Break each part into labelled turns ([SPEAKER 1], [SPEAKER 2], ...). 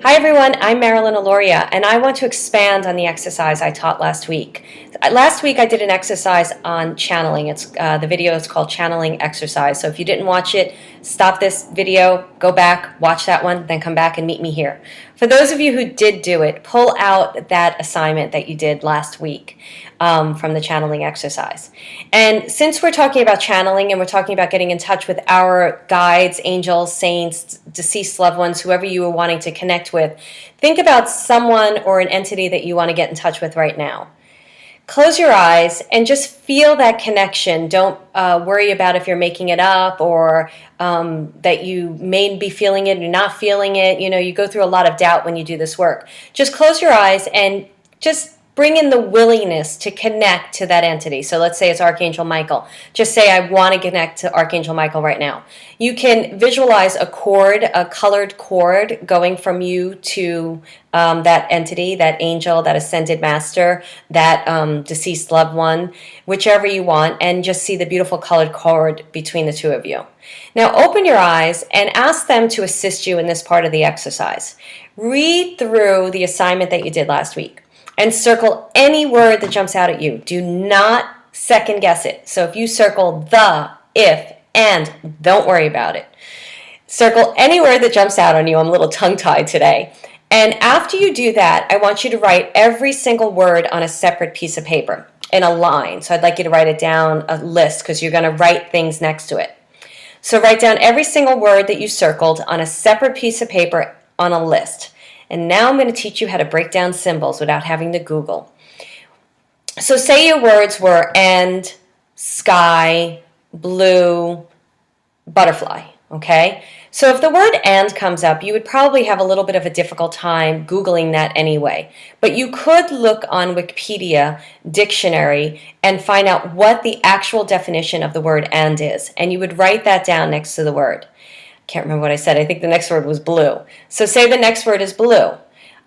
[SPEAKER 1] Hi everyone, I'm Marilyn Aloria, and I want to expand on the exercise I taught last week. Last week I did an exercise on channeling. The video is called Channeling Exercise. So if you didn't watch it, stop this video, go back, watch that one, then come back and meet me here. For those of you who did do it, pull out that assignment that you did last week from the channeling exercise. And since we're talking about channeling and we're talking about getting in touch with our guides, angels, saints, deceased loved ones, whoever you were wanting to connect with, think about someone or an entity that you want to get in touch with right now. Close your eyes and just feel that connection. Don't worry about if you're making it up or that you may be feeling it, you're not feeling it. You know, you go through a lot of doubt when you do this work. Just close your eyes and just bring in the willingness to connect to that entity. So let's say it's Archangel Michael. Just say, I want to connect to Archangel Michael right now. You can visualize a cord, a colored cord going from you to that entity, that angel, that ascended master, that deceased loved one, whichever you want, and just see the beautiful colored cord between the two of you. Now open your eyes and ask them to assist you in this part of the exercise. Read through the assignment that you did last week and circle any word that jumps out at you. Do not second guess it. So if you circle the, if, and, don't worry about it. Circle any word that jumps out on you. I'm a little tongue-tied today. And after you do that, I want you to write every single word on a separate piece of paper in a line. So I'd like you to write it down, a list, because you're going to write things next to it. So write down every single word that you circled on a separate piece of paper on a list. And now I'm going to teach you how to break down symbols without having to Google. So say your words were and, sky, blue, butterfly, okay? So if the word and comes up, you would probably have a little bit of a difficult time Googling that anyway. But you could look on Wikipedia dictionary and find out what the actual definition of the word and is. And you would write that down next to the word. Can't remember what I said. I think the next word was blue. So say the next word is blue.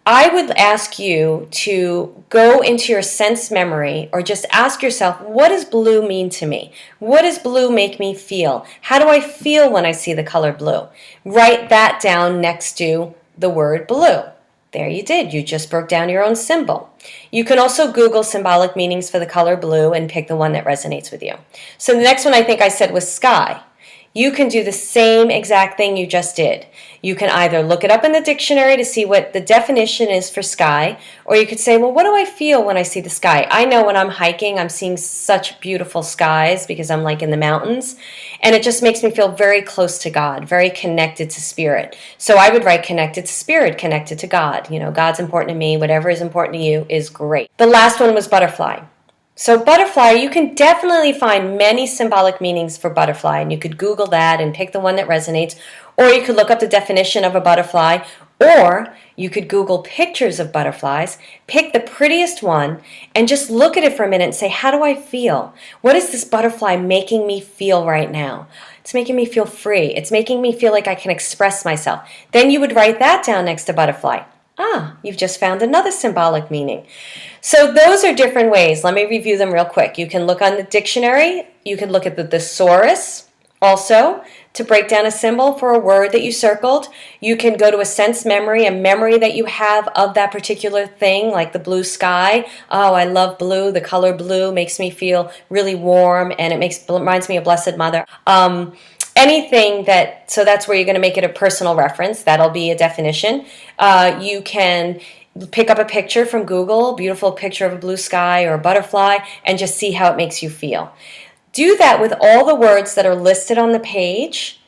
[SPEAKER 1] I would ask you to go into your sense memory or just ask yourself, what does blue mean to me? What does blue make me feel? How do I feel when I see the color blue? Write that down next to the word blue. There you did. You just broke down your own symbol. You can also Google symbolic meanings for the color blue and pick the one that resonates with you. So the next one I think I said was sky. You can do the same exact thing you just did. You can either look it up in the dictionary to see what the definition is for sky, or you could say, well, what do I feel when I see the sky? I know when I'm hiking, I'm seeing such beautiful skies because I'm like in the mountains, and it just makes me feel very close to God, very connected to spirit. So I would write connected to spirit, connected to God. You know, God's important to me. Whatever is important to you is great. The last one was butterfly. So butterfly, you can definitely find many symbolic meanings for butterfly, and you could Google that and pick the one that resonates, or you could look up the definition of a butterfly, or you could Google pictures of butterflies, pick the prettiest one, and just look at it for a minute and say, how do I feel? What is this butterfly making me feel right now? It's making me feel free. It's making me feel like I can express myself. Then you would write that down next to butterfly. Ah, you've just found another symbolic meaning. So those are different ways. Let me review them real quick. You can look on the dictionary. You can look at the thesaurus also to break down a symbol for a word that you circled. You can go to a sense memory, a memory that you have of that particular thing, like the blue sky. Oh, I love blue. The color blue makes me feel really warm, and it reminds me of Blessed Mother. Anything that, so that's where you're going to make it a personal reference. That'll be a definition. You can pick up a picture from Google, beautiful picture of a blue sky or a butterfly, and just see how it makes you feel. Do that with all the words that are listed on the page,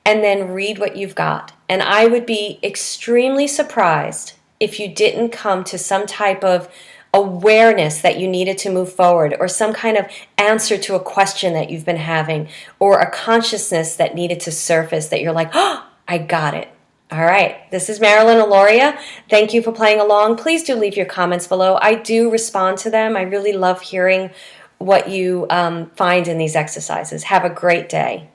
[SPEAKER 1] and then read what you've got. And I would be extremely surprised if you didn't come to some type of awareness that you needed to move forward, or some kind of answer to a question that you've been having, or a consciousness that needed to surface that you're like, oh, I got it. All right, this is Marilyn Aloria. Thank you for playing along. Please do leave your comments below. I do respond to them. I really love hearing what you find in these exercises. Have a great day.